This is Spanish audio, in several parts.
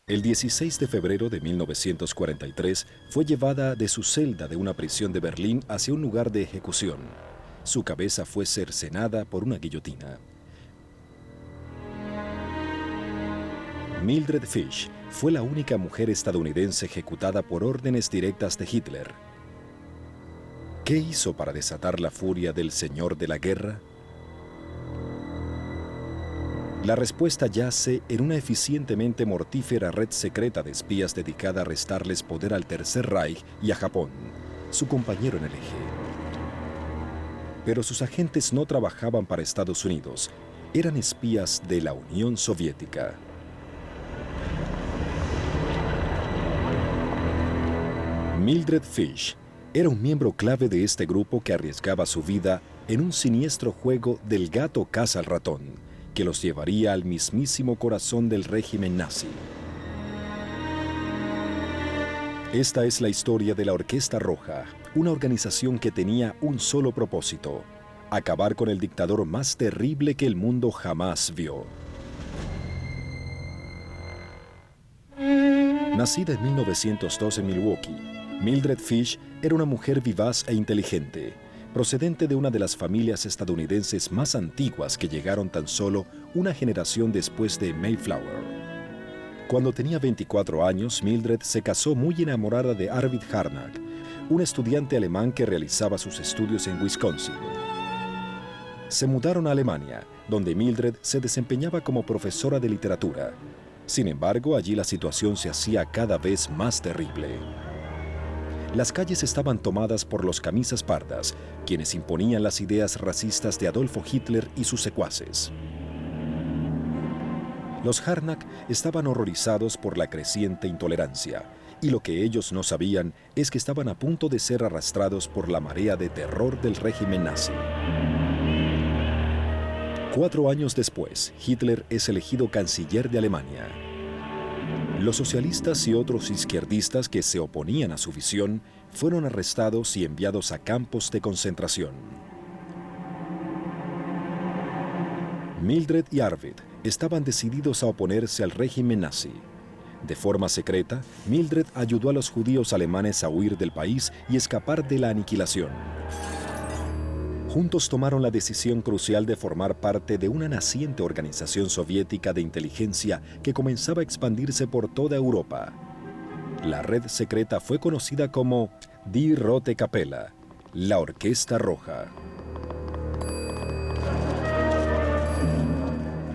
El 16 de febrero de 1943 fue llevada de su celda de una prisión de Berlín hacia un lugar de ejecución. Su cabeza fue cercenada por una guillotina. Mildred Fish fue la única mujer estadounidense ejecutada por órdenes directas de Hitler. ¿Qué hizo para desatar la furia del señor de la guerra? La respuesta yace en una eficientemente mortífera red secreta de espías dedicada a restarles poder al Tercer Reich y a Japón, su compañero en el eje. Pero sus agentes no trabajaban para Estados Unidos, eran espías de la Unión Soviética. Mildred Fish era un miembro clave de este grupo que arriesgaba su vida en un siniestro juego del gato caza al ratón, que los llevaría al mismísimo corazón del régimen nazi. Esta es la historia de la Orquesta Roja, una organización que tenía un solo propósito: acabar con el dictador más terrible que el mundo jamás vio. Nacida en 1902 en Milwaukee, Mildred Fish era una mujer vivaz e inteligente, procedente de una de las familias estadounidenses más antiguas que llegaron tan solo una generación después de Mayflower. Cuando tenía 24 años, Mildred se casó muy enamorada de Arvid Harnack, un estudiante alemán que realizaba sus estudios en Wisconsin. Se mudaron a Alemania, donde Mildred se desempeñaba como profesora de literatura. Sin embargo, allí la situación se hacía cada vez más terrible. Las calles estaban tomadas por los camisas pardas, quienes imponían las ideas racistas de Adolfo Hitler y sus secuaces. Los Harnack estaban horrorizados por la creciente intolerancia, y lo que ellos no sabían es que estaban a punto de ser arrastrados por la marea de terror del régimen nazi. 4 años después, Hitler es elegido canciller de Alemania. Los socialistas y otros izquierdistas que se oponían a su visión fueron arrestados y enviados a campos de concentración. Mildred y Arvid estaban decididos a oponerse al régimen nazi. De forma secreta, Mildred ayudó a los judíos alemanes a huir del país y escapar de la aniquilación. Juntos tomaron la decisión crucial de formar parte de una naciente organización soviética de inteligencia que comenzaba a expandirse por toda Europa. La red secreta fue conocida como Die Rote Kapelle, la Orquesta Roja.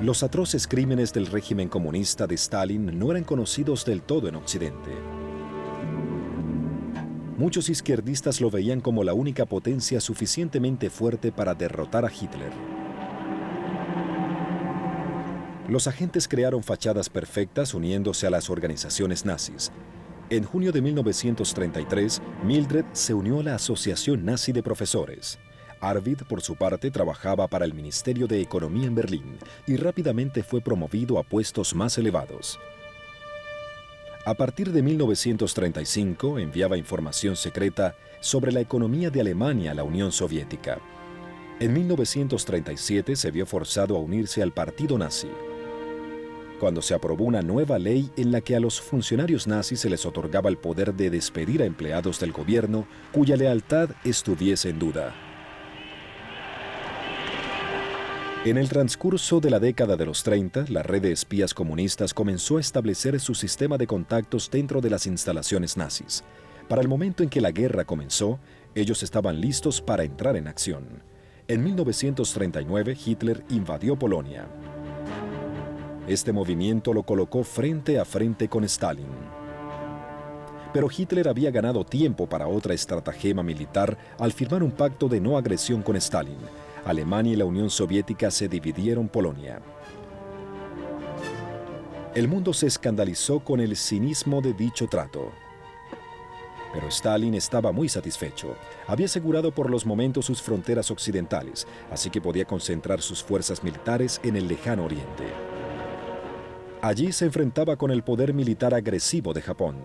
Los atroces crímenes del régimen comunista de Stalin no eran conocidos del todo en Occidente. Muchos izquierdistas lo veían como la única potencia suficientemente fuerte para derrotar a Hitler. Los agentes crearon fachadas perfectas uniéndose a las organizaciones nazis. En junio de 1933, Mildred se unió a la Asociación Nazi de Profesores. Arvid, por su parte, trabajaba para el Ministerio de Economía en Berlín y rápidamente fue promovido a puestos más elevados. A partir de 1935 enviaba información secreta sobre la economía de Alemania a la Unión Soviética. En 1937 se vio forzado a unirse al partido nazi, cuando se aprobó una nueva ley en la que a los funcionarios nazis se les otorgaba el poder de despedir a empleados del gobierno cuya lealtad estuviese en duda. En el transcurso de la década de los 30, la red de espías comunistas comenzó a establecer su sistema de contactos dentro de las instalaciones nazis. Para el momento en que la guerra comenzó, ellos estaban listos para entrar en acción. En 1939, Hitler invadió Polonia. Este movimiento lo colocó frente a frente con Stalin. Pero Hitler había ganado tiempo para otra estratagema militar al firmar un pacto de no agresión con Stalin. Alemania y la Unión Soviética se dividieron Polonia. El mundo se escandalizó con el cinismo de dicho trato. Pero Stalin estaba muy satisfecho. Había asegurado por los momentos sus fronteras occidentales, así que podía concentrar sus fuerzas militares en el lejano oriente. Allí se enfrentaba con el poder militar agresivo de Japón.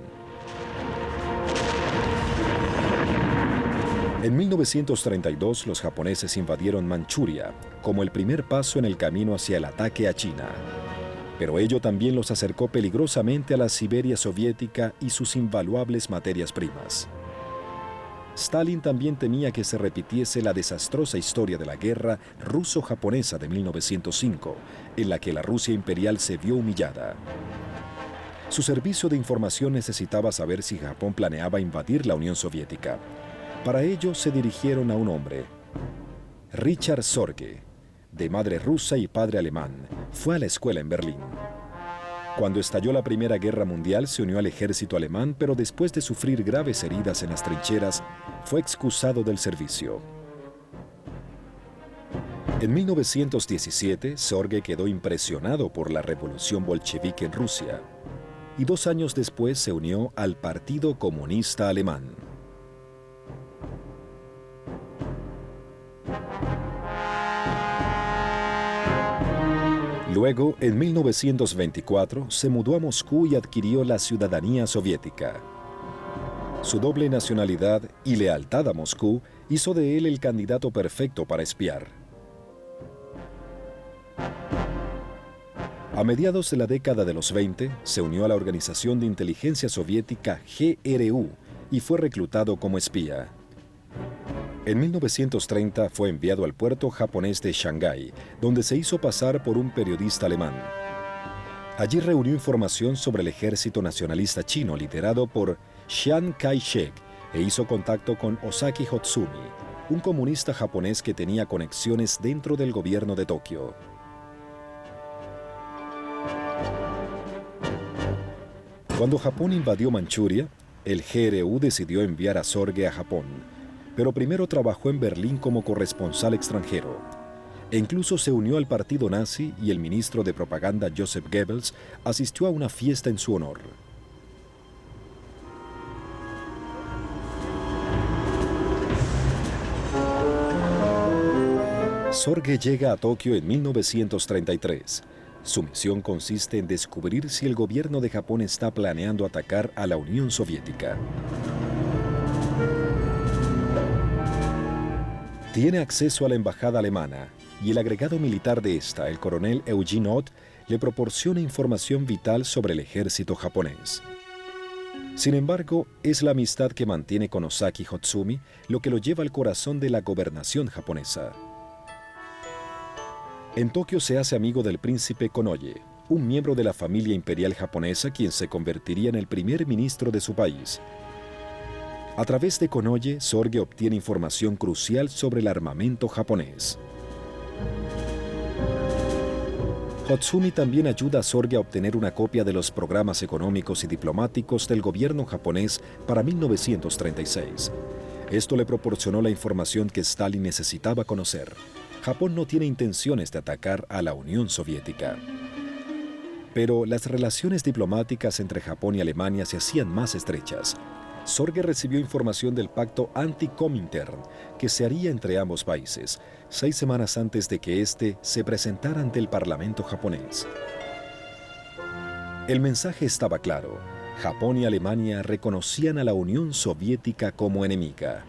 En 1932, los japoneses invadieron Manchuria como el primer paso en el camino hacia el ataque a China. pero ello también los acercó peligrosamente a la Siberia soviética y sus invaluables materias primas. Stalin también temía que se repitiese la desastrosa historia de la guerra ruso-japonesa de 1905, en la que la Rusia imperial se vio humillada. Su servicio de información necesitaba saber si Japón planeaba invadir la Unión Soviética. Para ello se dirigieron a un hombre, Richard Sorge, de madre rusa y padre alemán. Fue a la escuela en Berlín. Cuando estalló la Primera Guerra Mundial, se unió al ejército alemán, pero después de sufrir graves heridas en las trincheras, fue excusado del servicio. En 1917, Sorge quedó impresionado por la revolución bolchevique en Rusia, y 2 años después se unió al Partido Comunista Alemán. Luego, en 1924, se mudó a Moscú y adquirió la ciudadanía soviética. Su doble nacionalidad y lealtad a Moscú hizo de él el candidato perfecto para espiar. A mediados de la década de los 20, se unió a la organización de inteligencia soviética GRU y fue reclutado como espía. En 1930 fue enviado al puerto japonés de Shanghái, donde se hizo pasar por un periodista alemán. Allí reunió información sobre el ejército nacionalista chino liderado por Chiang Kai-shek e hizo contacto con Ozaki Hotsumi, un comunista japonés que tenía conexiones dentro del gobierno de Tokio. Cuando Japón invadió Manchuria, el GRU decidió enviar a Sorge a Japón, pero primero trabajó en Berlín como corresponsal extranjero. E incluso se unió al partido nazi y el ministro de propaganda Joseph Goebbels asistió a una fiesta en su honor. Sorge llega a Tokio en 1933. Su misión consiste en descubrir si el gobierno de Japón está planeando atacar a la Unión Soviética. Tiene acceso a la embajada alemana y el agregado militar de esta, el coronel Eugene Ott, le proporciona información vital sobre el ejército japonés. Sin embargo, es la amistad que mantiene con Ozaki Hotsumi lo que lo lleva al corazón de la gobernación japonesa. En Tokio se hace amigo del príncipe Konoye, un miembro de la familia imperial japonesa quien se convertiría en el primer ministro de su país. A través de Konoye, Sorge obtiene información crucial sobre el armamento japonés. Hotsumi también ayuda a Sorge a obtener una copia de los programas económicos y diplomáticos del gobierno japonés para 1936. Esto le proporcionó la información que Stalin necesitaba conocer. Japón no tiene intenciones de atacar a la Unión Soviética. Pero las relaciones diplomáticas entre Japón y Alemania se hacían más estrechas. Sorge recibió información del pacto anti-Comintern que se haría entre ambos países, 6 semanas antes de que éste se presentara ante el Parlamento japonés. El mensaje estaba claro: Japón y Alemania reconocían a la Unión Soviética como enemiga.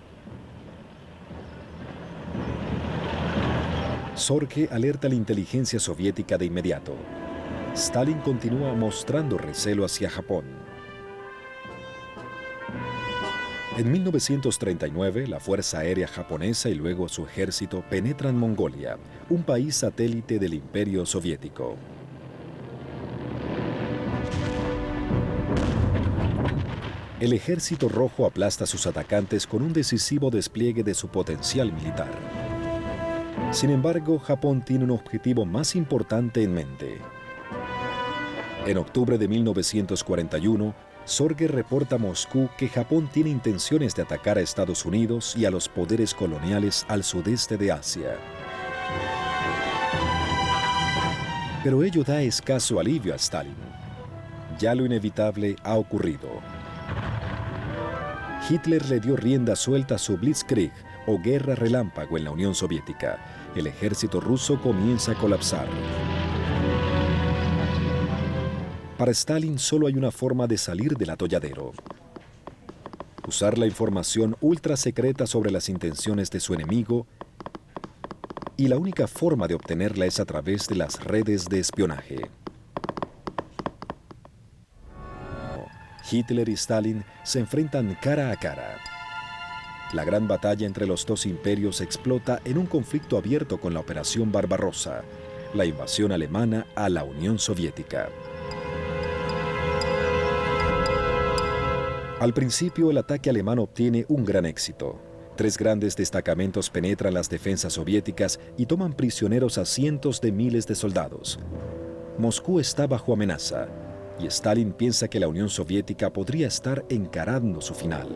Sorge alerta a la inteligencia soviética de inmediato. Stalin continúa mostrando recelo hacia Japón. En 1939, la Fuerza Aérea japonesa y luego su ejército penetran Mongolia, un país satélite del Imperio Soviético. El Ejército Rojo aplasta a sus atacantes con un decisivo despliegue de su potencial militar. Sin embargo, Japón tiene un objetivo más importante en mente. En octubre de 1941, Sorge reporta a Moscú que Japón tiene intenciones de atacar a Estados Unidos y a los poderes coloniales al sudeste de Asia. Pero ello da escaso alivio a Stalin. Ya lo inevitable ha ocurrido. Hitler le dio rienda suelta a su Blitzkrieg o guerra relámpago en la Unión Soviética. El ejército ruso comienza a colapsar. Para Stalin solo hay una forma de salir del atolladero: usar la información ultra secreta sobre las intenciones de su enemigo, y la única forma de obtenerla es a través de las redes de espionaje. Hitler y Stalin se enfrentan cara a cara. La gran batalla entre los dos imperios explota en un conflicto abierto con la Operación Barbarossa, la invasión alemana a la Unión Soviética. Al principio, el ataque alemán obtiene un gran éxito. 3 grandes destacamentos penetran las defensas soviéticas y toman prisioneros a cientos de miles de soldados. Moscú está bajo amenaza, y Stalin piensa que la Unión Soviética podría estar encarando su final.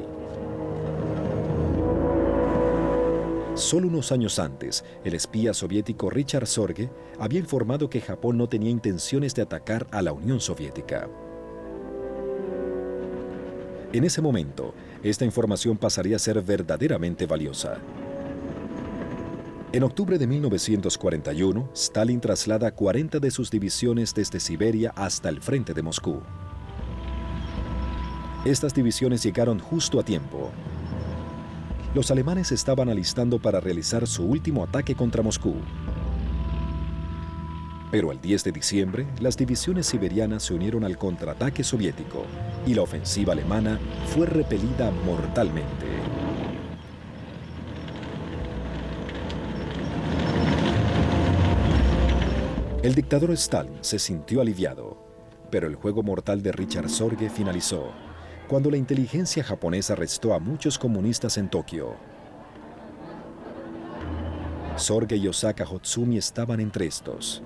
Solo unos años antes, el espía soviético Richard Sorge había informado que Japón no tenía intenciones de atacar a la Unión Soviética. En ese momento, esta información pasaría a ser verdaderamente valiosa. En octubre de 1941, Stalin traslada 40 de sus divisiones desde Siberia hasta el frente de Moscú. Estas divisiones llegaron justo a tiempo. Los alemanes se estaban alistando para realizar su último ataque contra Moscú. Pero el 10 de diciembre, las divisiones siberianas se unieron al contraataque soviético y la ofensiva alemana fue repelida mortalmente. El dictador Stalin se sintió aliviado, pero el juego mortal de Richard Sorge finalizó cuando la inteligencia japonesa arrestó a muchos comunistas en Tokio. Sorge y Osaka Hotsumi estaban entre estos.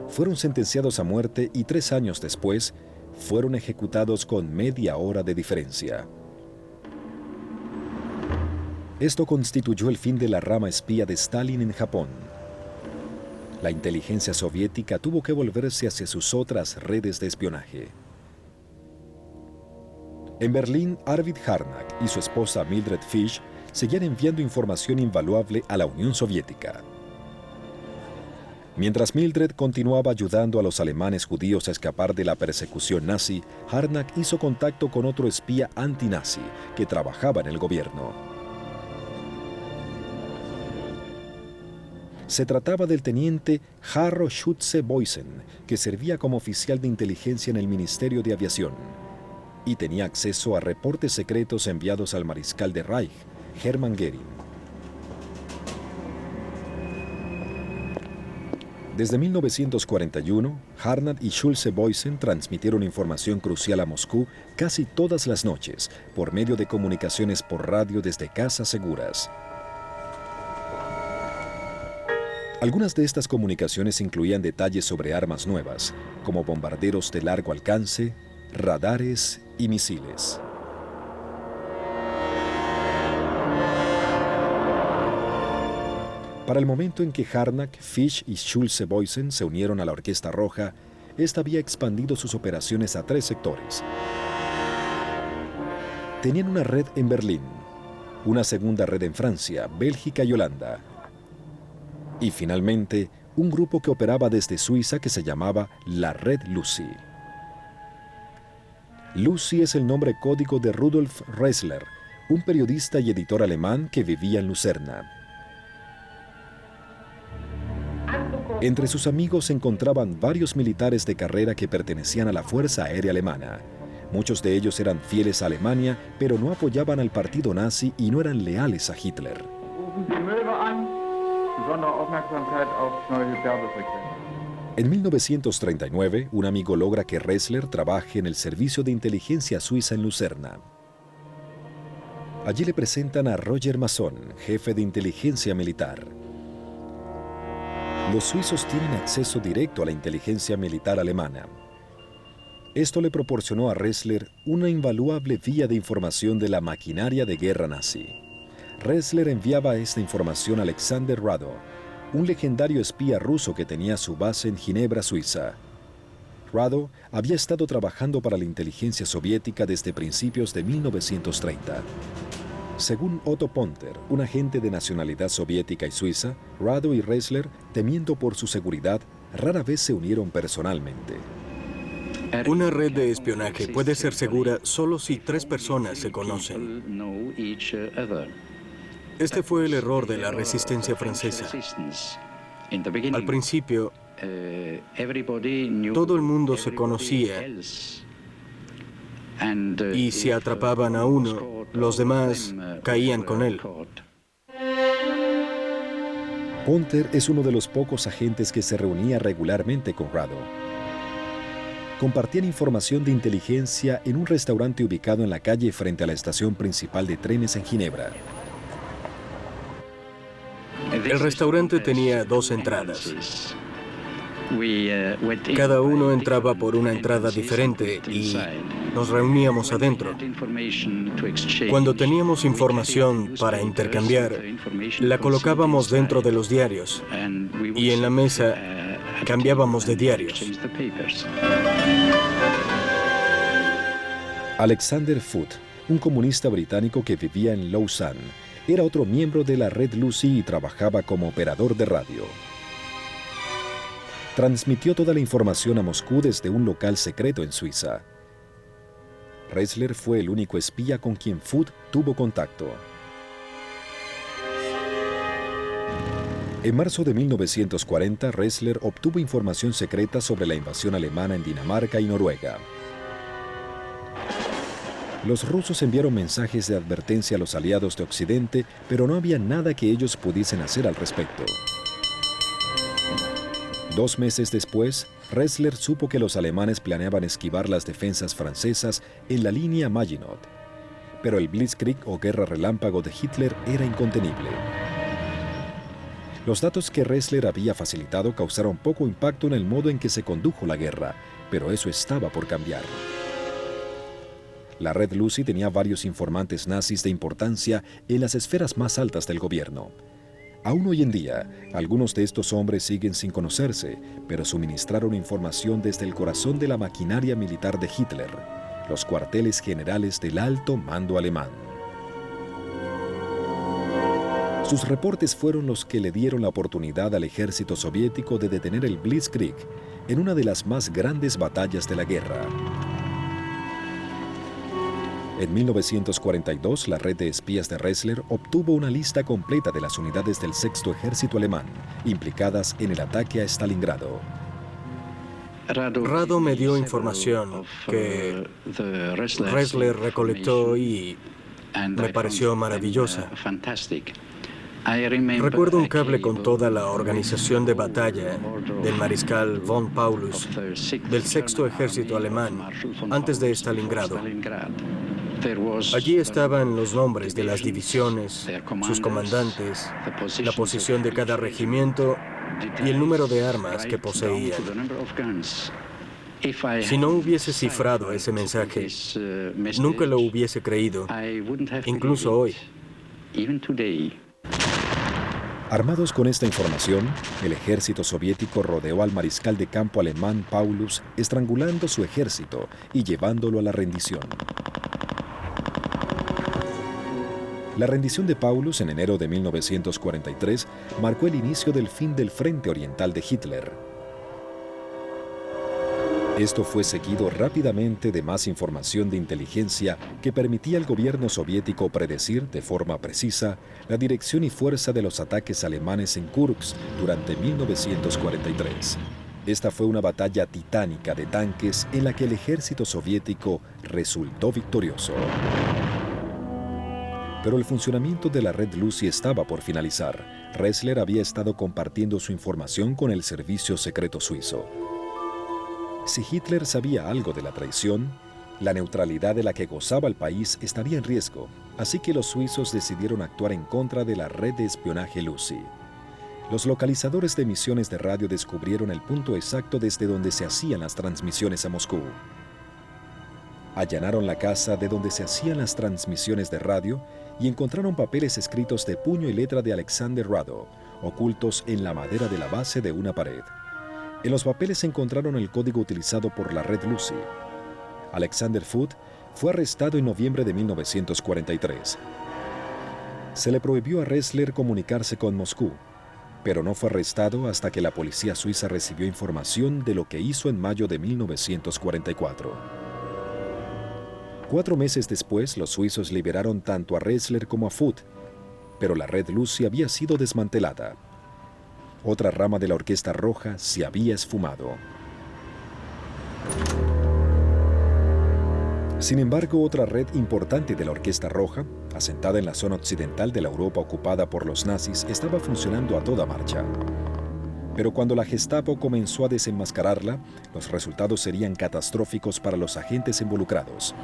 Fueron sentenciados a muerte y 3 años después fueron ejecutados con media hora de diferencia. Esto constituyó el fin de la rama espía de Stalin en Japón. La inteligencia soviética tuvo que volverse hacia sus otras redes de espionaje. En Berlín, Arvid Harnack y su esposa Mildred Fish seguían enviando información invaluable a la Unión Soviética. Mientras Mildred continuaba ayudando a los alemanes judíos a escapar de la persecución nazi, Harnack hizo contacto con otro espía antinazi que trabajaba en el gobierno. Se trataba del teniente Harro Schütze-Boysen, que servía como oficial de inteligencia en el Ministerio de Aviación y tenía acceso a reportes secretos enviados al mariscal de Reich, Hermann Göring. Desde 1941, Harnack y Schütze-Boysen transmitieron información crucial a Moscú casi todas las noches por medio de comunicaciones por radio desde casas seguras. Algunas de estas comunicaciones incluían detalles sobre armas nuevas, como bombarderos de largo alcance, radares y misiles. Para el momento en que Harnack, Fish y Schütze-Boysen se unieron a la Orquesta Roja, esta había expandido sus operaciones a 3 sectores. Tenían una red en Berlín, una segunda red en Francia, Bélgica y Holanda, y finalmente, un grupo que operaba desde Suiza que se llamaba la Red Lucy. Lucy es el nombre código de Rudolf Ressler, un periodista y editor alemán que vivía en Lucerna. Entre sus amigos se encontraban varios militares de carrera que pertenecían a la Fuerza Aérea Alemana. Muchos de ellos eran fieles a Alemania, pero no apoyaban al partido nazi y no eran leales a Hitler. En 1939, un amigo logra que Ressler trabaje en el servicio de inteligencia suiza en Lucerna. Allí le presentan a Roger Mason, jefe de inteligencia militar. Los suizos tienen acceso directo a la inteligencia militar alemana. Esto le proporcionó a Ressler una invaluable vía de información de la maquinaria de guerra nazi. Ressler enviaba esta información a Alexander Rado, un legendario espía ruso que tenía su base en Ginebra, Suiza. Rado había estado trabajando para la inteligencia soviética desde principios de 1930. Según Otto Ponter, un agente de nacionalidad soviética y suiza, Rado y Ressler, temiendo por su seguridad, rara vez se unieron personalmente. Una red de espionaje puede ser segura solo si 3 personas se conocen. Este fue el error de la resistencia francesa. Al principio, Todo el mundo se conocía y si atrapaban a uno, los demás caían con él. Ponter es uno de los pocos agentes que se reunía regularmente con Rado. Compartían información de inteligencia en un restaurante ubicado en la calle frente a la estación principal de trenes en Ginebra. El restaurante tenía 2 entradas. Cada uno entraba por una entrada diferente y nos reuníamos adentro. Cuando teníamos información para intercambiar, la colocábamos dentro de los diarios y en la mesa cambiábamos de diarios. Alexander Foote, un comunista británico que vivía en Lausanne, era otro miembro de la Red Lucy y trabajaba como operador de radio. Transmitió toda la información a Moscú desde un local secreto en Suiza. Ressler fue el único espía con quien Foote tuvo contacto. En marzo de 1940, Ressler obtuvo información secreta sobre la invasión alemana en Dinamarca y Noruega. Los rusos enviaron mensajes de advertencia a los aliados de Occidente, pero no había nada que ellos pudiesen hacer al respecto. 2 meses después, Ressler supo que los alemanes planeaban esquivar las defensas francesas en la línea Maginot, pero el Blitzkrieg o guerra relámpago de Hitler era incontenible. Los datos que Ressler había facilitado causaron poco impacto en el modo en que se condujo la guerra, pero eso estaba por cambiar. La Red Lucy tenía varios informantes nazis de importancia en las esferas más altas del gobierno. Aún hoy en día, algunos de estos hombres siguen sin conocerse, pero suministraron información desde el corazón de la maquinaria militar de Hitler, los cuarteles generales del alto mando alemán. Sus reportes fueron los que le dieron la oportunidad al ejército soviético de detener el Blitzkrieg en una de las más grandes batallas de la guerra. En 1942, la red de espías de Ressler obtuvo una lista completa de las unidades del Sexto Ejército Alemán implicadas en el ataque a Stalingrado. Rado me dio información que Ressler recolectó y me pareció maravillosa. Recuerdo un cable con toda la organización de batalla del mariscal von Paulus del Sexto Ejército Alemán antes de Stalingrado. Allí estaban los nombres de las divisiones, sus comandantes, la posición de cada regimiento y el número de armas que poseían. Si no hubiese cifrado ese mensaje, nunca lo hubiese creído, incluso hoy. Armados con esta información, el ejército soviético rodeó al mariscal de campo alemán Paulus, estrangulando su ejército y llevándolo a la rendición. La rendición de Paulus en enero de 1943 marcó el inicio del fin del frente oriental de Hitler. Esto fue seguido rápidamente de más información de inteligencia que permitía al gobierno soviético predecir de forma precisa la dirección y fuerza de los ataques alemanes en Kursk durante 1943. Esta fue una batalla titánica de tanques en la que el ejército soviético resultó victorioso. Pero el funcionamiento de la Red Lucy estaba por finalizar. Ressler había estado compartiendo su información con el servicio secreto suizo. Si Hitler sabía algo de la traición, la neutralidad de la que gozaba el país estaría en riesgo, así que los suizos decidieron actuar en contra de la red de espionaje Lucy. Los localizadores de emisiones de radio descubrieron el punto exacto desde donde se hacían las transmisiones a Moscú. Allanaron la casa de donde se hacían las transmisiones de radio y encontraron papeles escritos de puño y letra de Alexander Rado, ocultos en la madera de la base de una pared. En los papeles encontraron el código utilizado por la Red Lucy. Alexander Foote fue arrestado en noviembre de 1943. Se le prohibió a Ressler comunicarse con Moscú, pero no fue arrestado hasta que la policía suiza recibió información de lo que hizo en mayo de 1944. 4 meses después, los suizos liberaron tanto a Ressler como a Foote, pero la Red Lucy había sido desmantelada. Otra rama de la Orquesta Roja se había esfumado. Sin embargo, otra red importante de la Orquesta Roja, asentada en la zona occidental de la Europa ocupada por los nazis, estaba funcionando a toda marcha. Pero cuando la Gestapo comenzó a desenmascararla, los resultados serían catastróficos para los agentes involucrados.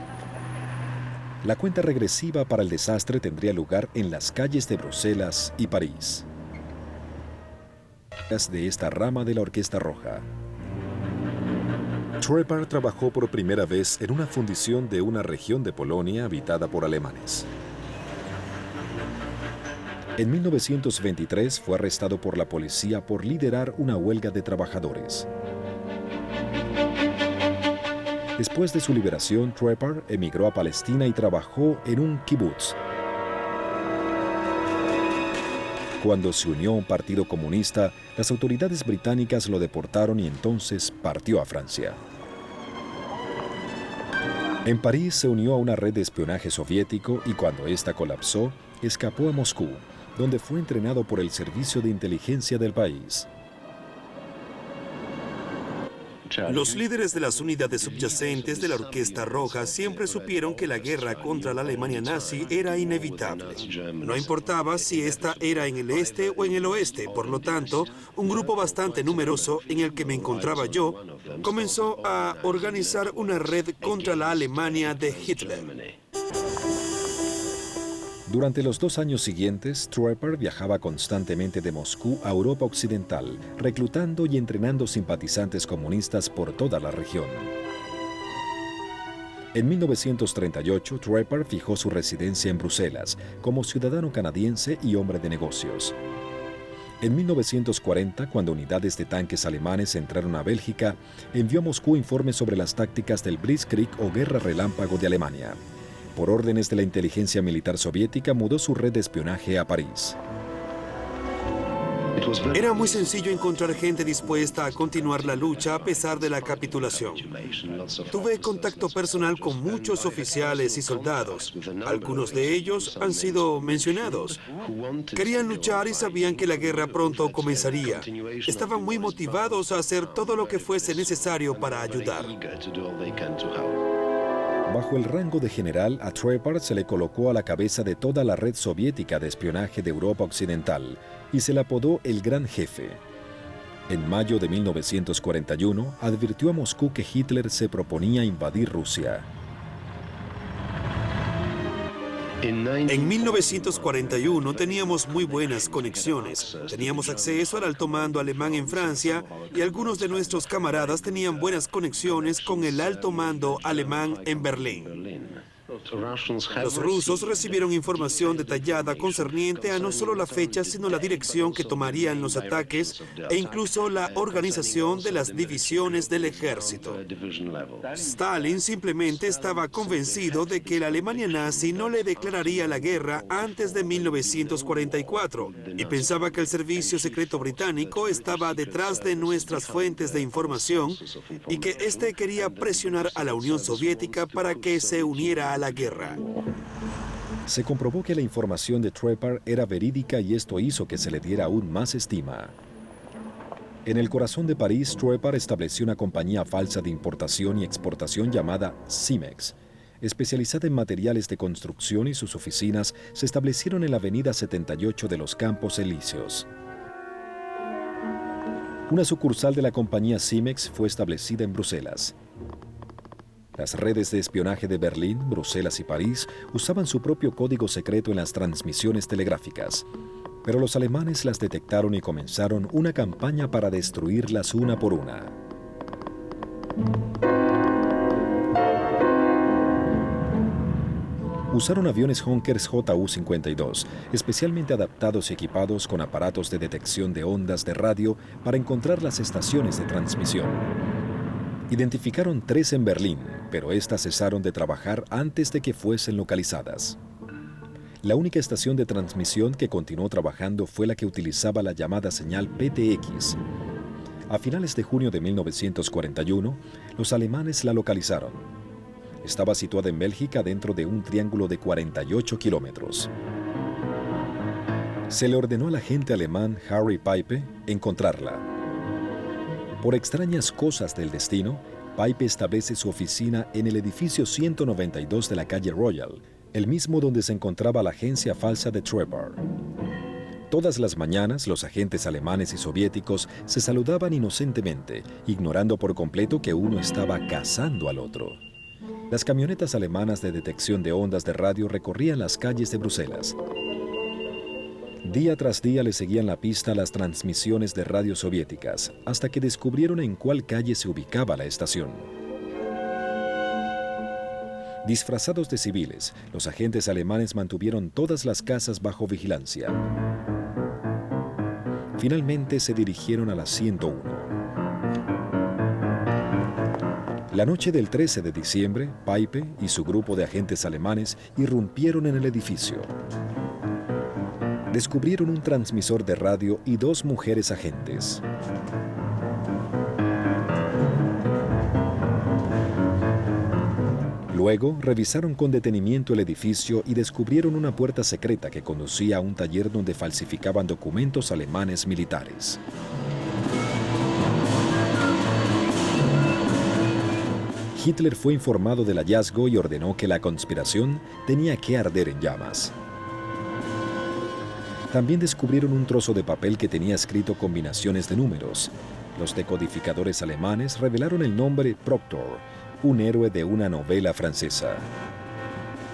La cuenta regresiva para el desastre tendría lugar en las calles de Bruselas y París. De esta rama de la Orquesta Roja. Trepar trabajó por primera vez en una fundición de una región de Polonia habitada por alemanes. En 1923 fue arrestado por la policía por liderar una huelga de trabajadores. Después de su liberación, Trepar emigró a Palestina y trabajó en un kibutz. Cuando se unió a un partido comunista, las autoridades británicas lo deportaron y entonces partió a Francia. En París se unió a una red de espionaje soviético y cuando ésta colapsó, escapó a Moscú, donde fue entrenado por el servicio de inteligencia del país. Los líderes de las unidades subyacentes de la Orquesta Roja siempre supieron que la guerra contra la Alemania nazi era inevitable. No importaba si esta era en el este o en el oeste, por lo tanto, un grupo bastante numeroso, en el que me encontraba yo, comenzó a organizar una red contra la Alemania de Hitler. Durante los 2 años siguientes, Trepar viajaba constantemente de Moscú a Europa Occidental, reclutando y entrenando simpatizantes comunistas por toda la región. En 1938, Trepar fijó su residencia en Bruselas, como ciudadano canadiense y hombre de negocios. En 1940, cuando unidades de tanques alemanes entraron a Bélgica, envió a Moscú informes sobre las tácticas del Blitzkrieg o Guerra Relámpago de Alemania. Por órdenes de la inteligencia militar soviética, mudó su red de espionaje a París. Era muy sencillo encontrar gente dispuesta a continuar la lucha a pesar de la capitulación. Tuve contacto personal con muchos oficiales y soldados. Algunos de ellos han sido mencionados. Querían luchar y sabían que la guerra pronto comenzaría. Estaban muy motivados a hacer todo lo que fuese necesario para ayudar. Bajo el rango de general, a Trepar se le colocó a la cabeza de toda la red soviética de espionaje de Europa Occidental y se le apodó el Gran Jefe. En mayo de 1941, advirtió a Moscú que Hitler se proponía invadir Rusia. En 1941 teníamos muy buenas conexiones. Teníamos acceso al alto mando alemán en Francia y algunos de nuestros camaradas tenían buenas conexiones con el alto mando alemán en Berlín. Los rusos recibieron información detallada concerniente a no solo la fecha, sino la dirección que tomarían los ataques e incluso la organización de las divisiones del ejército. Stalin simplemente estaba convencido de que la Alemania nazi no le declararía la guerra antes de 1944 y pensaba que el servicio secreto británico estaba detrás de nuestras fuentes de información y que éste quería presionar a la Unión Soviética para que se uniera a la guerra. Se comprobó que la información de Trepar era verídica y esto hizo que se le diera aún más estima. En el corazón de París, Trepar estableció una compañía falsa de importación y exportación llamada Simex, especializada en materiales de construcción, y sus oficinas se establecieron en la avenida 78 de los Campos Elíseos. Una sucursal de la compañía Simex fue establecida en Bruselas. Las redes de espionaje de Berlín, Bruselas y París usaban su propio código secreto en las transmisiones telegráficas, pero los alemanes las detectaron y comenzaron una campaña para destruirlas una por una. Usaron aviones Junkers Ju-52, especialmente adaptados y equipados con aparatos de detección de ondas de radio para encontrar las estaciones de transmisión. Identificaron 3 en Berlín, pero estas cesaron de trabajar antes de que fuesen localizadas. La única estación de transmisión que continuó trabajando fue la que utilizaba la llamada señal PTX. A finales de junio de 1941, los alemanes la localizaron. Estaba situada en Bélgica dentro de un triángulo de 48 kilómetros. Se le ordenó al agente alemán Harry Peipe encontrarla. Por extrañas cosas del destino, Peipe establece su oficina en el edificio 192 de la calle Royal, el mismo donde se encontraba la agencia falsa de Trepar. Todas las mañanas, los agentes alemanes y soviéticos se saludaban inocentemente, ignorando por completo que uno estaba cazando al otro. Las camionetas alemanas de detección de ondas de radio recorrían las calles de Bruselas. Día tras día le seguían la pista a las transmisiones de radio soviéticas, hasta que descubrieron en cuál calle se ubicaba la estación. Disfrazados de civiles, los agentes alemanes mantuvieron todas las casas bajo vigilancia. Finalmente se dirigieron a la 101. La noche del 13 de diciembre, Peipe y su grupo de agentes alemanes irrumpieron en el edificio. Descubrieron un transmisor de radio y 2 mujeres agentes. Luego, revisaron con detenimiento el edificio y descubrieron una puerta secreta que conducía a un taller donde falsificaban documentos alemanes militares. Hitler fue informado del hallazgo y ordenó que la conspiración tenía que arder en llamas. También descubrieron un trozo de papel que tenía escrito combinaciones de números. Los decodificadores alemanes revelaron el nombre Proctor, un héroe de una novela francesa.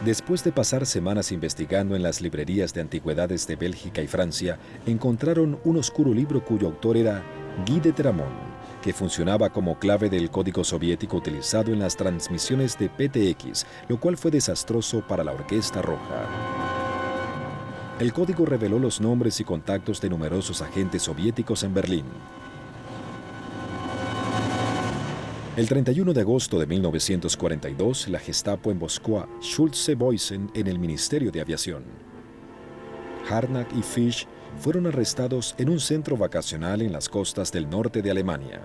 Después de pasar semanas investigando en las librerías de antigüedades de Bélgica y Francia, encontraron un oscuro libro cuyo autor era Guy de Teramont, que funcionaba como clave del código soviético utilizado en las transmisiones de PTX, lo cual fue desastroso para la Orquesta Roja. El código reveló los nombres y contactos de numerosos agentes soviéticos en Berlín. El 31 de agosto de 1942, la Gestapo emboscó Schulze-Boysen en el Ministerio de Aviación. Harnack y Fisch fueron arrestados en un centro vacacional en las costas del norte de Alemania.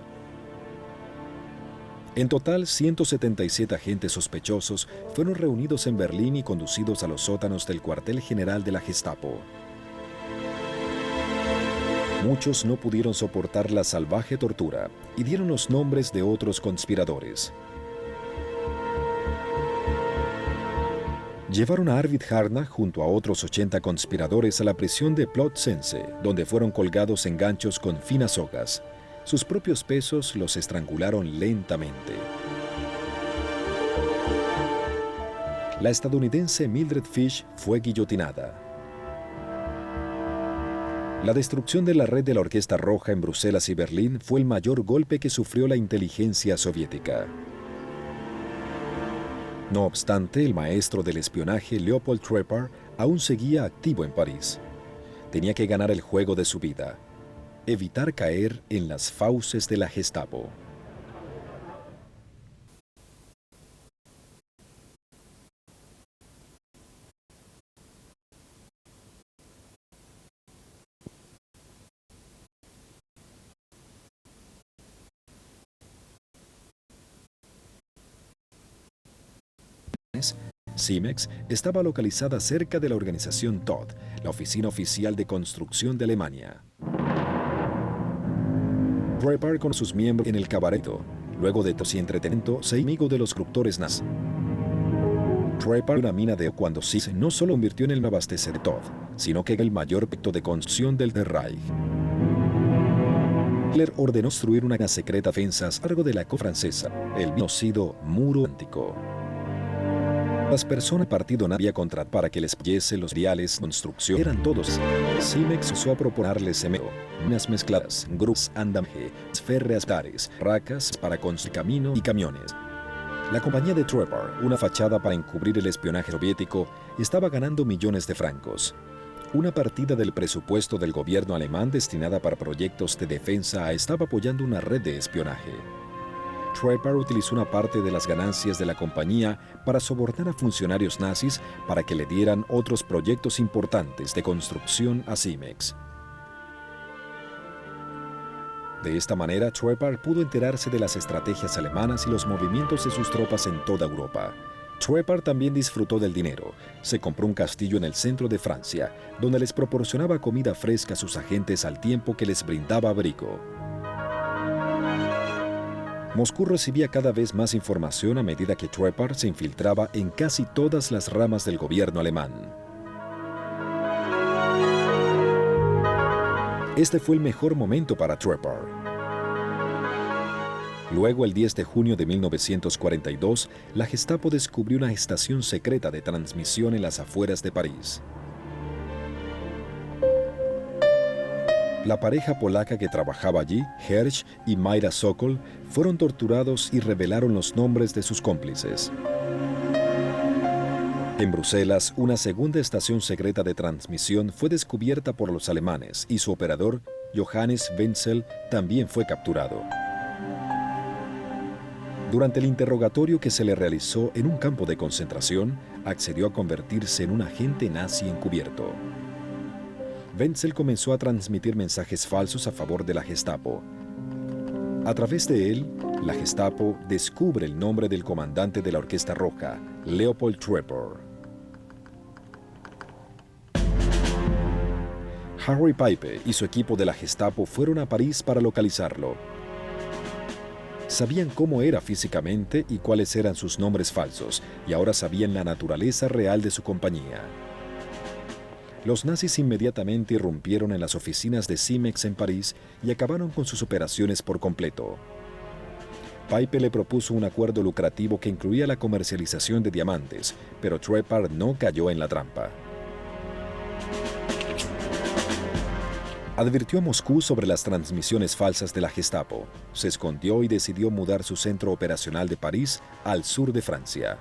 En total, 177 agentes sospechosos fueron reunidos en Berlín y conducidos a los sótanos del cuartel general de la Gestapo. Muchos no pudieron soportar la salvaje tortura y dieron los nombres de otros conspiradores. Llevaron a Arvid Harnack junto a otros 80 conspiradores a la prisión de Plötzensee, donde fueron colgados en ganchos con finas sogas. Sus propios pesos los estrangularon lentamente. La estadounidense Mildred Fish fue guillotinada. La destrucción de la red de la Orquesta Roja en Bruselas y Berlín fue el mayor golpe que sufrió la inteligencia soviética. No obstante, el maestro del espionaje Leopold Trepar aún seguía activo en París. Tenía que ganar el juego de su vida, evitar caer en las fauces de la Gestapo. Simex estaba localizada cerca de la organización Todt, la oficina oficial de construcción de Alemania. Trepar con sus miembros en el cabareto. Luego de tos y entretenimiento, se amigo de los constructores nazis. Trepar una mina de cuando Simex no solo convirtió en el abastecedor de Todt, sino que el mayor proyecto de construcción del Reich. Hitler ordenó construir una secreta defensa a cargo de la costa francesa, el conocido Muro Atlántico. Las personas del partido nazi había contratado para que les pagase los materiales de construcción eran todos. Simex usó a proponerles minas mezcladas, grupos andamiaje, férreas tares, racas para construir caminos y camiones. La compañía de Trepar, una fachada para encubrir el espionaje soviético, estaba ganando millones de francos. Una partida del presupuesto del gobierno alemán destinada para proyectos de defensa estaba apoyando una red de espionaje. Trepar utilizó una parte de las ganancias de la compañía para sobornar a funcionarios nazis para que le dieran otros proyectos importantes de construcción a Simex. De esta manera, Trepar pudo enterarse de las estrategias alemanas y los movimientos de sus tropas en toda Europa. Trepar también disfrutó del dinero. Se compró un castillo en el centro de Francia, donde les proporcionaba comida fresca a sus agentes al tiempo que les brindaba abrigo. Moscú recibía cada vez más información a medida que Trepar se infiltraba en casi todas las ramas del gobierno alemán. Este fue el mejor momento para Trepar. Luego, el 10 de junio de 1942, la Gestapo descubrió una estación secreta de transmisión en las afueras de París. La pareja polaca que trabajaba allí, Hersch y Mayra Sokol, fueron torturados y revelaron los nombres de sus cómplices. En Bruselas, una segunda estación secreta de transmisión fue descubierta por los alemanes y su operador, Johannes Wenzel, también fue capturado. Durante el interrogatorio que se le realizó en un campo de concentración, accedió a convertirse en un agente nazi encubierto. Wenzel comenzó a transmitir mensajes falsos a favor de la Gestapo. A través de él, la Gestapo descubre el nombre del comandante de la Orquesta Roja, Leopold Trepar. Harry Peipe y su equipo de la Gestapo fueron a París para localizarlo. Sabían cómo era físicamente y cuáles eran sus nombres falsos, y ahora sabían la naturaleza real de su compañía. Los nazis inmediatamente irrumpieron en las oficinas de Simex en París y acabaron con sus operaciones por completo. Peipe le propuso un acuerdo lucrativo que incluía la comercialización de diamantes, pero Trepar no cayó en la trampa. Advirtió a Moscú sobre las transmisiones falsas de la Gestapo. Se escondió y decidió mudar su centro operacional de París al sur de Francia.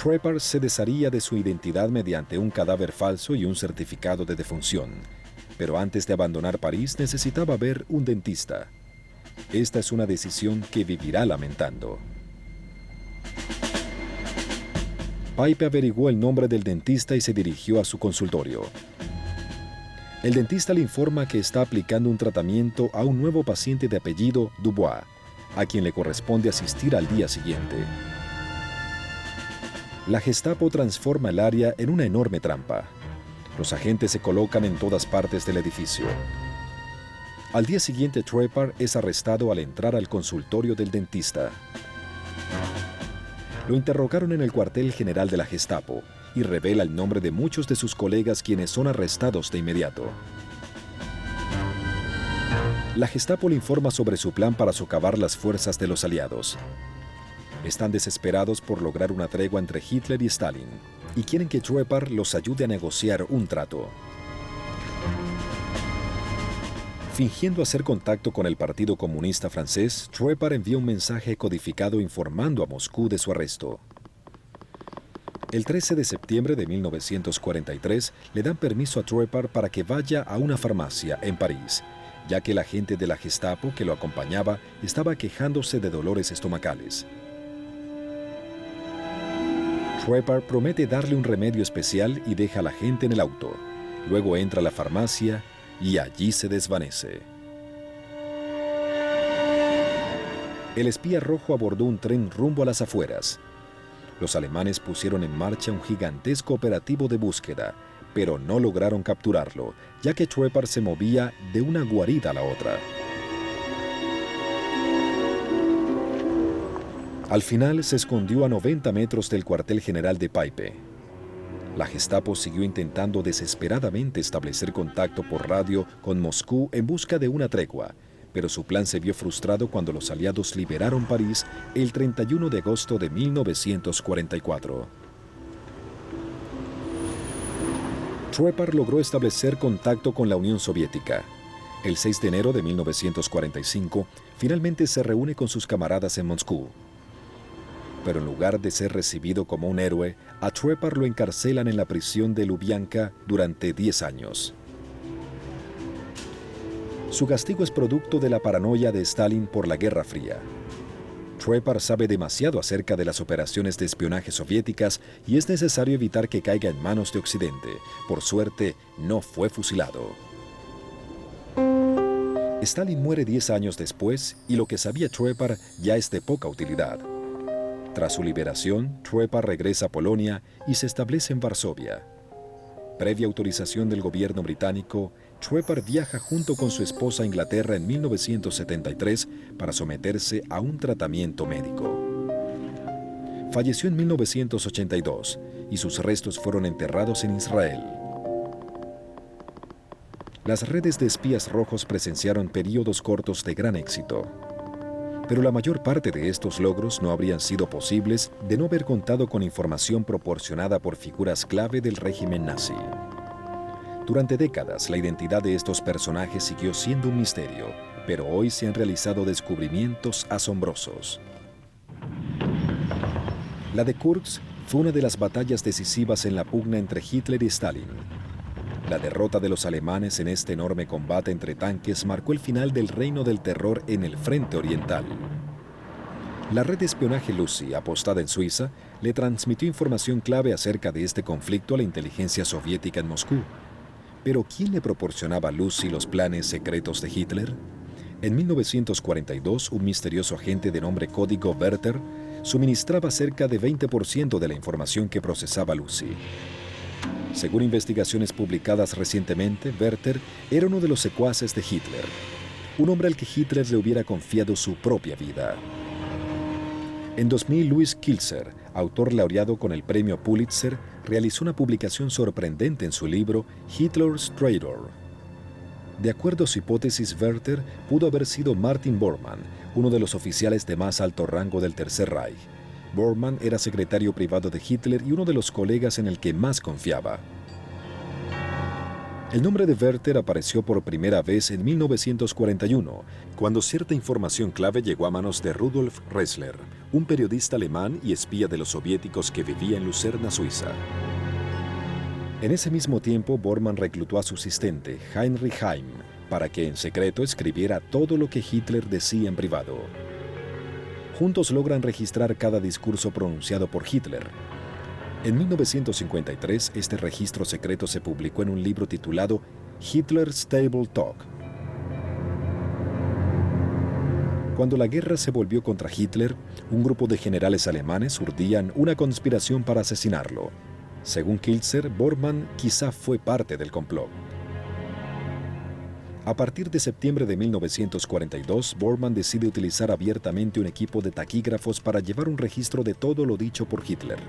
Trepar se desharía de su identidad mediante un cadáver falso y un certificado de defunción. Pero antes de abandonar París necesitaba ver un dentista. Esta es una decisión que vivirá lamentando. Peipe averiguó el nombre del dentista y se dirigió a su consultorio. El dentista le informa que está aplicando un tratamiento a un nuevo paciente de apellido Dubois, a quien le corresponde asistir al día siguiente. La Gestapo transforma el área en una enorme trampa. Los agentes se colocan en todas partes del edificio. Al día siguiente, Trepar es arrestado al entrar al consultorio del dentista. Lo interrogaron en el cuartel general de la Gestapo y revela el nombre de muchos de sus colegas quienes son arrestados de inmediato. La Gestapo le informa sobre su plan para socavar las fuerzas de los aliados. Están desesperados por lograr una tregua entre Hitler y Stalin y quieren que Trepar los ayude a negociar un trato. Fingiendo hacer contacto con el Partido Comunista Francés, Trepar envía un mensaje codificado informando a Moscú de su arresto. El 13 de septiembre de 1943 le dan permiso a Trepar para que vaya a una farmacia en París, ya que el agente de la Gestapo que lo acompañaba estaba quejándose de dolores estomacales. Trepar promete darle un remedio especial y deja a la gente en el auto. Luego entra a la farmacia y allí se desvanece. El espía rojo abordó un tren rumbo a las afueras. Los alemanes pusieron en marcha un gigantesco operativo de búsqueda, pero no lograron capturarlo, ya que Trepar se movía de una guarida a la otra. Al final se escondió a 90 metros del cuartel general de Peipe. La Gestapo siguió intentando desesperadamente establecer contacto por radio con Moscú en busca de una tregua, pero su plan se vio frustrado cuando los aliados liberaron París el 31 de agosto de 1944. Trepar logró establecer contacto con la Unión Soviética. El 6 de enero de 1945, finalmente se reúne con sus camaradas en Moscú. Pero en lugar de ser recibido como un héroe, a Trepar lo encarcelan en la prisión de Lubyanka durante 10 años. Su castigo es producto de la paranoia de Stalin por la Guerra Fría. Trepar sabe demasiado acerca de las operaciones de espionaje soviéticas y es necesario evitar que caiga en manos de Occidente. Por suerte, no fue fusilado. Stalin muere 10 años después y lo que sabía Trepar ya es de poca utilidad. Tras su liberación, Trepar regresa a Polonia y se establece en Varsovia. Previa autorización del gobierno británico, Trepar viaja junto con su esposa a Inglaterra en 1973 para someterse a un tratamiento médico. Falleció en 1982 y sus restos fueron enterrados en Israel. Las redes de espías rojos presenciaron periodos cortos de gran éxito. Pero la mayor parte de estos logros no habrían sido posibles de no haber contado con información proporcionada por figuras clave del régimen nazi. Durante décadas, la identidad de estos personajes siguió siendo un misterio, pero hoy se han realizado descubrimientos asombrosos. La de Kursk fue una de las batallas decisivas en la pugna entre Hitler y Stalin. La derrota de los alemanes en este enorme combate entre tanques marcó el final del reino del terror en el frente oriental. La red de espionaje Lucy, apostada en Suiza, le transmitió información clave acerca de este conflicto a la inteligencia soviética en Moscú. Pero ¿quién le proporcionaba a Lucy los planes secretos de Hitler? En 1942, un misterioso agente de nombre código Werther suministraba cerca de 20% de la información que procesaba Lucy. Según investigaciones publicadas recientemente, Werther era uno de los secuaces de Hitler, un hombre al que Hitler le hubiera confiado su propia vida. En 2000, Louis Kilzer, autor laureado con el premio Pulitzer, realizó una publicación sorprendente en su libro Hitler's Traitor. De acuerdo a su hipótesis, Werther pudo haber sido Martin Bormann, uno de los oficiales de más alto rango del Tercer Reich. Bormann era secretario privado de Hitler y uno de los colegas en el que más confiaba. El nombre de Werther apareció por primera vez en 1941, cuando cierta información clave llegó a manos de Rudolf Ressler, un periodista alemán y espía de los soviéticos que vivía en Lucerna, Suiza. En ese mismo tiempo, Bormann reclutó a su asistente, Heinrich Heim, para que en secreto escribiera todo lo que Hitler decía en privado. Juntos logran registrar cada discurso pronunciado por Hitler. En 1953, este registro secreto se publicó en un libro titulado Hitler's Table Talk. Cuando la guerra se volvió contra Hitler, un grupo de generales alemanes urdían una conspiración para asesinarlo. Según Kilzer, Bormann quizá fue parte del complot. A partir de septiembre de 1942, Bormann decide utilizar abiertamente un equipo de taquígrafos para llevar un registro de todo lo dicho por Hitler.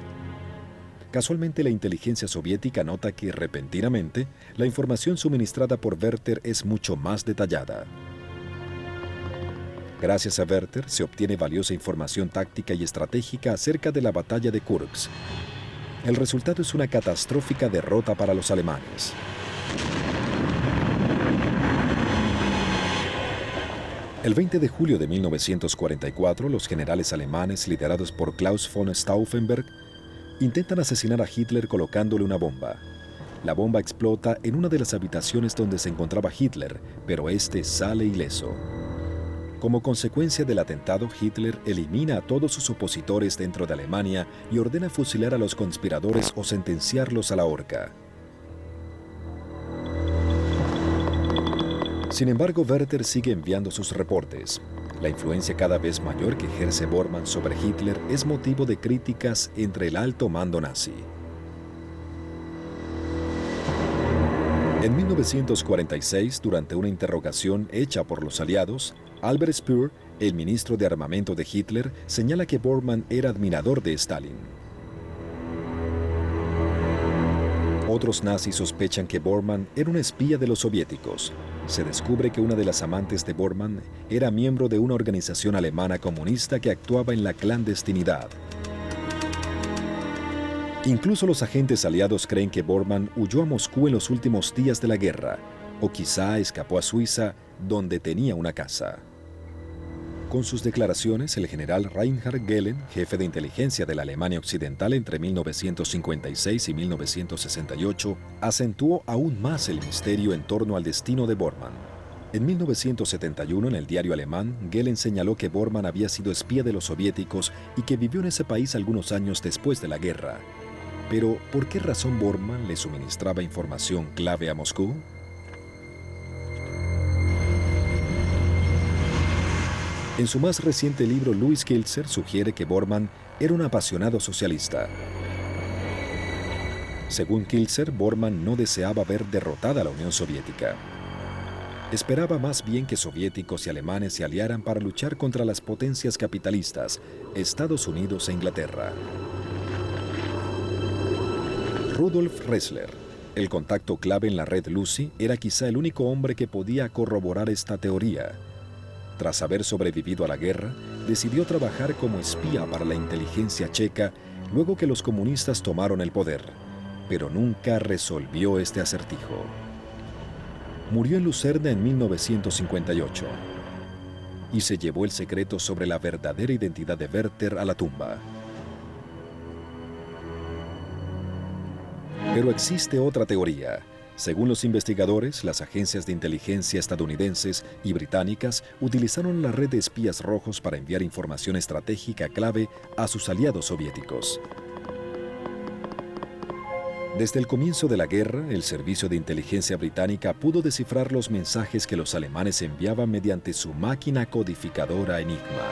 Casualmente, la inteligencia soviética nota que, repentinamente, la información suministrada por Werther es mucho más detallada. Gracias a Werther, se obtiene valiosa información táctica y estratégica acerca de la batalla de Kursk. El resultado es una catastrófica derrota para los alemanes. El 20 de julio de 1944, los generales alemanes, liderados por Klaus von Stauffenberg, intentan asesinar a Hitler colocándole una bomba. La bomba explota en una de las habitaciones donde se encontraba Hitler, pero este sale ileso. Como consecuencia del atentado, Hitler elimina a todos sus opositores dentro de Alemania y ordena fusilar a los conspiradores o sentenciarlos a la horca. Sin embargo, Werther sigue enviando sus reportes. La influencia cada vez mayor que ejerce Bormann sobre Hitler es motivo de críticas entre el alto mando nazi. En 1946, durante una interrogación hecha por los aliados, Albert Speer, el ministro de armamento de Hitler, señala que Bormann era admirador de Stalin. Otros nazis sospechan que Bormann era un espía de los soviéticos. Se descubre que una de las amantes de Bormann era miembro de una organización alemana comunista que actuaba en la clandestinidad. Incluso los agentes aliados creen que Bormann huyó a Moscú en los últimos días de la guerra, o quizá escapó a Suiza, donde tenía una casa. Con sus declaraciones, el general Reinhard Gehlen, jefe de inteligencia de la Alemania Occidental entre 1956 y 1968, acentuó aún más el misterio en torno al destino de Bormann. En 1971, en el diario alemán, Gehlen señaló que Bormann había sido espía de los soviéticos y que vivió en ese país algunos años después de la guerra. Pero, ¿por qué razón Bormann le suministraba información clave a Moscú? En su más reciente libro, Louis Kilzer sugiere que Bormann era un apasionado socialista. Según Kilzer, Bormann no deseaba ver derrotada a la Unión Soviética. Esperaba más bien que soviéticos y alemanes se aliaran para luchar contra las potencias capitalistas, Estados Unidos e Inglaterra. Rudolf Ressler, el contacto clave en la red Lucy, era quizá el único hombre que podía corroborar esta teoría. Tras haber sobrevivido a la guerra, decidió trabajar como espía para la inteligencia checa luego que los comunistas tomaron el poder, pero nunca resolvió este acertijo. Murió en Lucerna en 1958 y se llevó el secreto sobre la verdadera identidad de Werther a la tumba. Pero existe otra teoría. Según los investigadores, las agencias de inteligencia estadounidenses y británicas utilizaron la red de espías rojos para enviar información estratégica clave a sus aliados soviéticos. Desde el comienzo de la guerra, el Servicio de Inteligencia Británica pudo descifrar los mensajes que los alemanes enviaban mediante su máquina codificadora Enigma.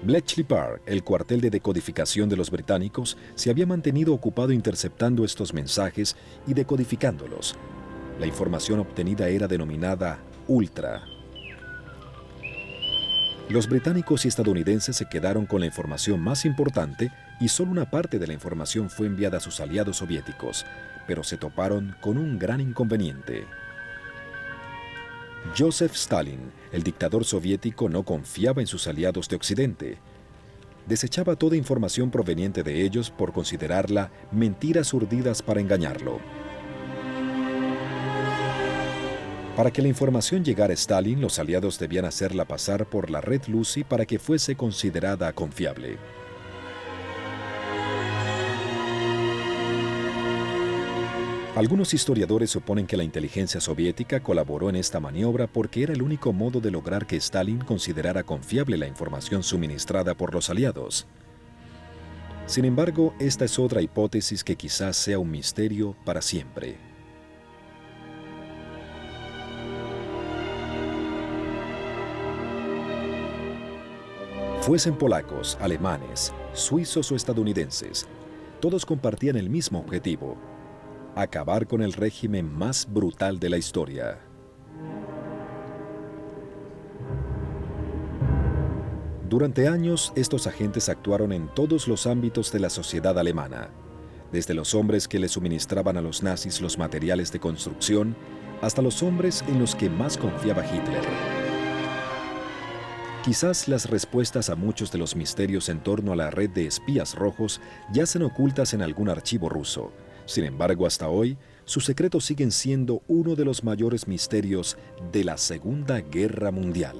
Bletchley Park, el cuartel de decodificación de los británicos, se había mantenido ocupado interceptando estos mensajes y decodificándolos. La información obtenida era denominada Ultra. Los británicos y estadounidenses se quedaron con la información más importante y solo una parte de la información fue enviada a sus aliados soviéticos, pero se toparon con un gran inconveniente. Joseph Stalin, el dictador soviético, no confiaba en sus aliados de Occidente. Desechaba toda información proveniente de ellos por considerarla mentiras urdidas para engañarlo. Para que la información llegara a Stalin, los aliados debían hacerla pasar por la red Lucy para que fuese considerada confiable. Algunos historiadores suponen que la inteligencia soviética colaboró en esta maniobra porque era el único modo de lograr que Stalin considerara confiable la información suministrada por los aliados. Sin embargo, esta es otra hipótesis que quizás sea un misterio para siempre. Fuesen polacos, alemanes, suizos o estadounidenses, todos compartían el mismo objetivo: acabar con el régimen más brutal de la historia. Durante años, estos agentes actuaron en todos los ámbitos de la sociedad alemana, desde los hombres que le suministraban a los nazis los materiales de construcción, hasta los hombres en los que más confiaba Hitler. Quizás las respuestas a muchos de los misterios en torno a la red de espías rojos yacen ocultas en algún archivo ruso. Sin embargo, hasta hoy, sus secretos siguen siendo uno de los mayores misterios de la Segunda Guerra Mundial.